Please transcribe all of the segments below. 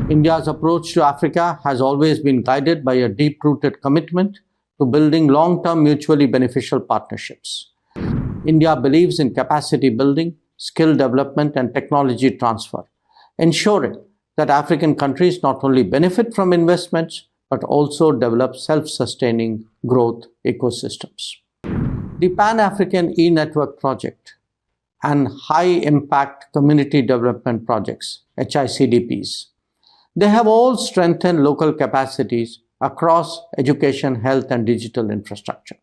India's approach to Africa has always been guided by a deep-rooted commitment to building long-term mutually beneficial partnerships. India believes in capacity building, skill development, and technology transfer, ensuring that African countries not only benefit from investments but also develop self-sustaining growth ecosystems. The Pan-African E-Network Project and High-Impact Community Development Projects, HICDPs, they have all strengthened local capacities across education, health, and digital infrastructure.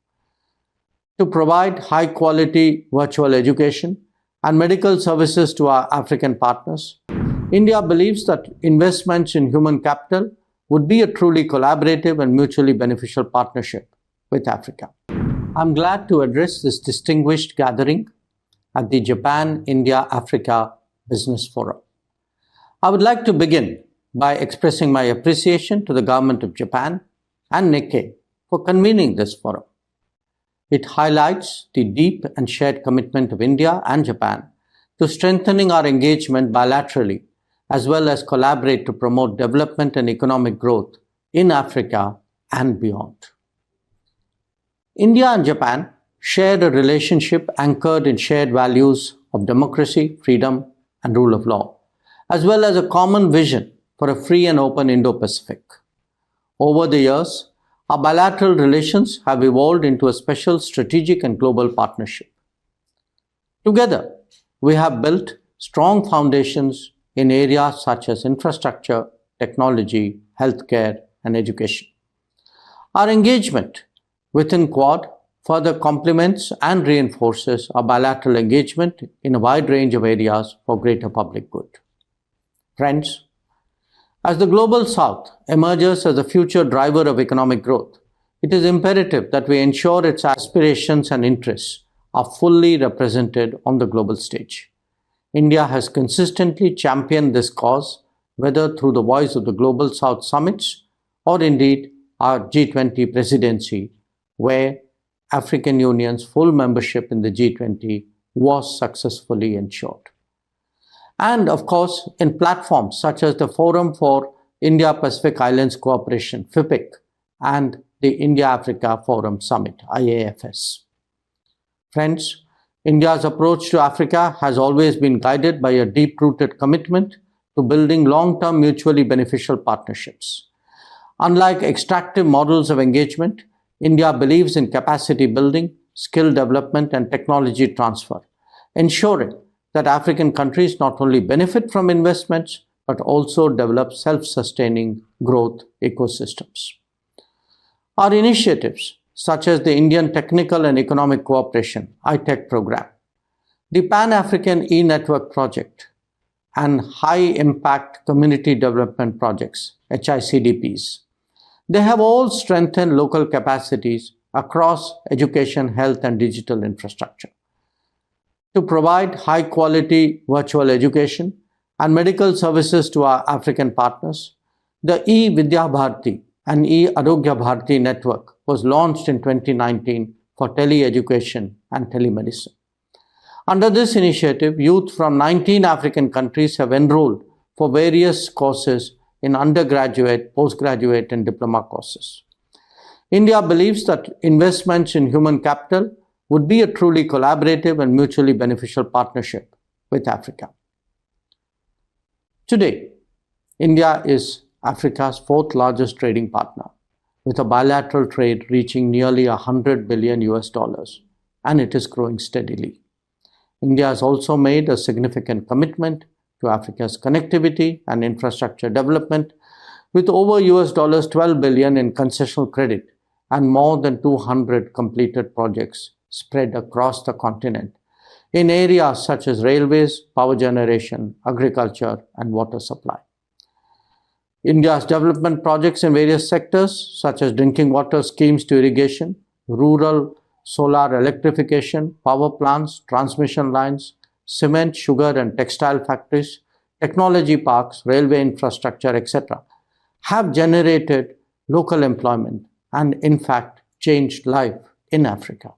To provide high-quality virtual education and medical services to our African partners, India believes that investments in human capital would be a truly collaborative and mutually beneficial partnership with Africa. I'm glad to address this distinguished gathering at the Japan-India-Africa Business Forum. I would like to begin by expressing my appreciation to the government of Japan and Nikkei for convening this forum. It highlights the deep and shared commitment of India and Japan to strengthening our engagement bilaterally, as well as collaborate to promote development and economic growth in Africa and beyond. India and Japan share a relationship anchored in shared values of democracy, freedom, and rule of law, as well as a common vision for a free and open Indo-Pacific. Over the years, our bilateral relations have evolved into a special strategic and global partnership. Together, we have built strong foundations in areas such as infrastructure, technology, healthcare, and education. Our engagement within Quad further complements and reinforces our bilateral engagement in a wide range of areas for greater public good. Friends, as the Global South emerges as the future driver of economic growth, it is imperative that we ensure its aspirations and interests are fully represented on the global stage. India has consistently championed this cause, whether through the voice of the Global South summits or indeed our G20 presidency, where African Union's full membership in the G20 was successfully ensured. And of course, in platforms such as the Forum for India-Pacific Islands Cooperation, FIPIC, and the India-Africa Forum Summit, IAFS. Friends, India's approach to Africa has always been guided by a deep-rooted commitment to building long-term mutually beneficial partnerships. Unlike extractive models of engagement, India believes in capacity building, skill development, and technology transfer, ensuring that African countries not only benefit from investments, but also develop self-sustaining growth ecosystems. Our initiatives, such as the Indian Technical and Economic Cooperation (ITEC) program, the Pan-African E-Network Project, and High-Impact Community Development Projects, HICDPs, they have all strengthened local capacities across education, health, and digital infrastructure. To provide high-quality virtual education and medical services to our African partners, the E-Vidya Bharati and E-Arogya Bharati network was launched in 2019 for tele-education and telemedicine. Under this initiative, youth from 19 African countries have enrolled for various courses in undergraduate, postgraduate, and diploma courses. India believes that investments in human capital would be a truly collaborative and mutually beneficial partnership with Africa. Today, India is Africa's fourth largest trading partner, with a bilateral trade reaching nearly $100 billion, and it is growing steadily. India has also made a significant commitment to Africa's connectivity and infrastructure development, with over $12 billion in concessional credit and more than 200 completed projects spread across the continent in areas such as railways, power generation, agriculture, and water supply. India's development projects in various sectors, such as drinking water schemes to irrigation, rural solar electrification, power plants, transmission lines, cement, sugar, and textile factories, technology parks, railway infrastructure, etc., have generated local employment and, in fact, changed life in Africa.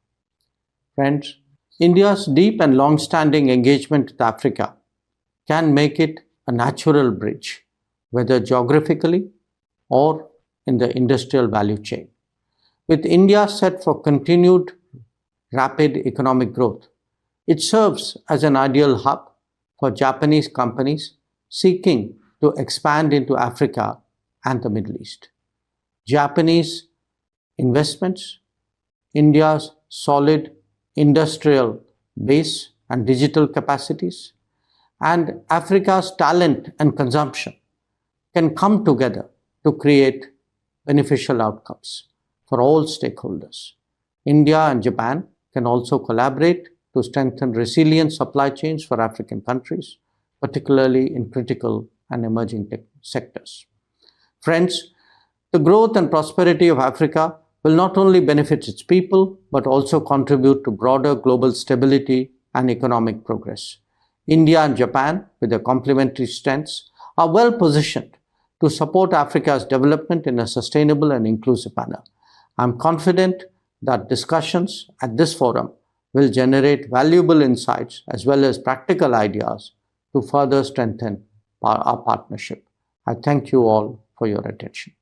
Friends, India's deep and long-standing engagement with Africa can make it a natural bridge whether geographically or in the industrial value chain. With India set for continued rapid economic growth, it serves as an ideal hub for Japanese companies seeking to expand into Africa and the Middle East. Japanese investments, India's solid industrial base and digital capacities, and Africa's talent and consumption can come together to create beneficial outcomes for all stakeholders. India and Japan can also collaborate to strengthen resilient supply chains for African countries, particularly in critical and emerging sectors. Friends, the growth and prosperity of Africa will not only benefit its people, but also contribute to broader global stability and economic progress. India and Japan, with their complementary strengths, are well positioned to support Africa's development in a sustainable and inclusive manner. I'm confident that discussions at this forum will generate valuable insights as well as practical ideas to further strengthen our partnership. I thank you all for your attention.